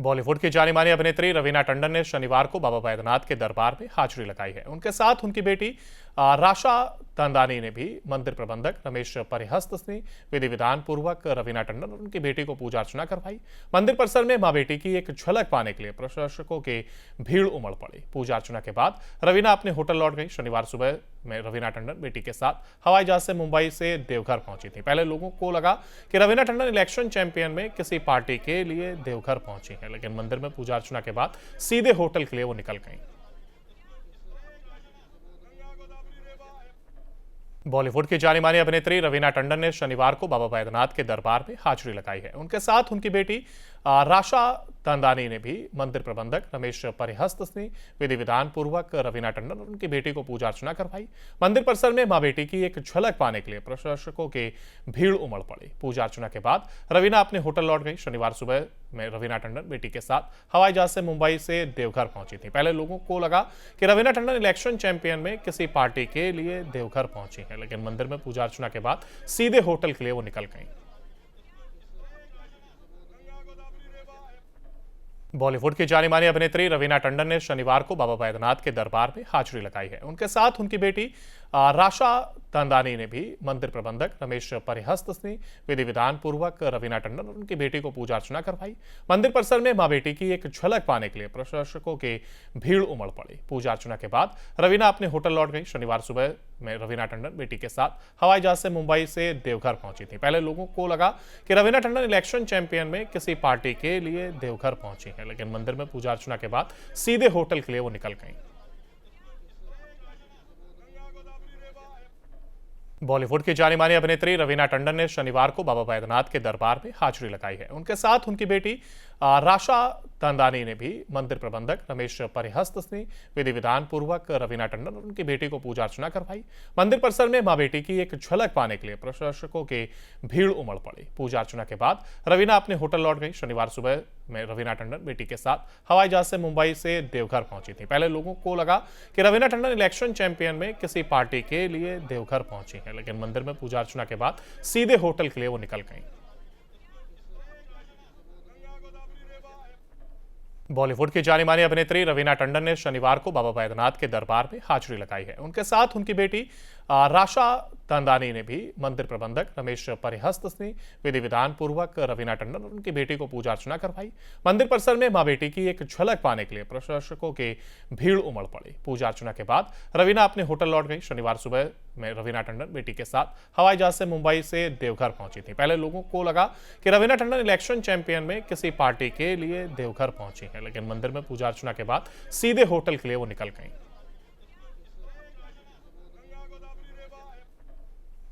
बॉलीवुड की जानी मानी अभिनेत्री रवीना टंडन ने शनिवार को बाबा बैद्यनाथ के दरबार में हाजिरी लगाई है। उनके साथ उनकी बेटी राशा तंदानी ने भी। मंदिर प्रबंधक रमेश परिहस्त ने विधि विधान पूर्वक रवीना टंडन और उनकी बेटी को पूजा अर्चना करवाई। मंदिर परिसर में मां बेटी की एक झलक पाने के लिए प्रशंसकों की भीड़ उमड़ पड़ी। पूजा अर्चना के बाद रवीना अपने होटल लौट गई। शनिवार सुबह में रवीना टंडन बेटी के साथ हवाई जहाज से मुंबई से देवघर पहुंची थी। पहले लोगों को लगा कि रवीना टंडन इलेक्शन चैंपियन में किसी पार्टी के लिए देवघर पहुंची है, लेकिन मंदिर में पूजा अर्चना के बाद सीधे होटल के लिए वो निकल गई। बॉलीवुड की जानी मानी अभिनेत्री रवीना टंडन ने शनिवार को बाबा बैद्यनाथ के दरबार में हाजिरी लगाई है। उनके साथ उनकी बेटी राशा तंदानी ने भी। मंदिर प्रबंधक रमेश परिहस्त ने विधि विधान पूर्वक रवीना टंडन और उनकी बेटी को पूजा अर्चना करवाई। मंदिर परिसर में मां बेटी की एक झलक पाने के लिए प्रशंसकों की भीड़ उमड़ पड़ी। पूजा अर्चना के बाद रवीना अपने होटल लौट गई। शनिवार सुबह में रवीना टंडन बेटी के साथ हवाई जहाज से मुंबई से देवघर पहुंची थी। पहले लोगों को लगा कि रवीना टंडन इलेक्शन चैंपियन में किसी पार्टी के लिए देवघर पहुंची है, लेकिन मंदिर में पूजा अर्चना के बाद सीधे होटल के लिए वो निकल गई। बॉलीवुड की जानी मानी अभिनेत्री रवीना टंडन ने शनिवार को बाबा बैद्यनाथ के दरबार में हाजिरी लगाई है। उनके साथ उनकी बेटी राशा तंदानी ने भी। मंदिर प्रबंधक रमेश परिहस्त ने विधि विधान पूर्वक रवीना टंडन और उनकी बेटी को पूजा अर्चना करवाई। मंदिर परिसर में मां बेटी की एक झलक पाने के लिए प्रशंसकों की भीड़ उमड़ पड़ी। पूजा अर्चना के बाद रवीना अपने होटल लौट गई। शनिवार सुबह में रवीना टंडन बेटी के साथ हवाई जहाज से मुंबई से देवघर पहुंची थी। पहले लोगों को लगा कि रवीना टंडन इलेक्शन चैंपियन में किसी पार्टी के लिए देवघर पहुंची है, लेकिन मंदिर में पूजा अर्चना के बाद सीधे होटल के लिए वो निकल गई। बॉलीवुड की जानी मानी अभिनेत्री रवीना टंडन ने शनिवार को बाबा बैद्यनाथ के दरबार में हाजिरी लगाई है। उनके साथ उनकी बेटी राशा तंदानी ने भी। मंदिर प्रबंधक रमेश परिहस्त ने विधि विधान पूर्वक रवीना टंडन और उनकी बेटी को पूजा अर्चना करवाई। मंदिर परिसर में मां बेटी की एक झलक पाने के लिए प्रशंसकों की भीड़ उमड़ पड़ी। पूजा अर्चना के बाद रवीना अपने होटल लौट गई। शनिवार सुबह में रवीना टंडन बेटी के साथ हवाई जहाज से मुंबई से देवघर पहुंची थी। पहले लोगों को लगा कि रवीना टंडन इलेक्शन चैंपियन में किसी पार्टी के लिए देवघर पहुंची है, लेकिन मंदिर में पूजा अर्चना के बाद सीधे होटल के लिए वो निकल गई। बॉलीवुड की जानी मानी अभिनेत्री रवीना टंडन ने शनिवार को बाबा बैद्यनाथ के दरबार में हाजिरी लगाई है। उनके साथ उनकी बेटी राशा तंदानी ने भी। मंदिर प्रबंधक रमेश परिहस्त ने विधि विधान पूर्वक रवीना टंडन और उनकी बेटी को पूजा अर्चना करवाई। मंदिर परिसर में मां बेटी की एक झलक पाने के लिए प्रशंसकों की भीड़ उमड़ पड़ी। पूजा अर्चना के बाद रवीना अपने होटल लौट गई। शनिवार सुबह में रवीना टंडन बेटी के साथ हवाई जहाज से मुंबई से देवघर पहुंची थी। पहले लोगों को लगा कि रवीना टंडन इलेक्शन चैंपियन में किसी पार्टी के लिए देवघर पहुंची है, लेकिन मंदिर में पूजा अर्चना के बाद सीधे होटल के लिए वो निकल गई।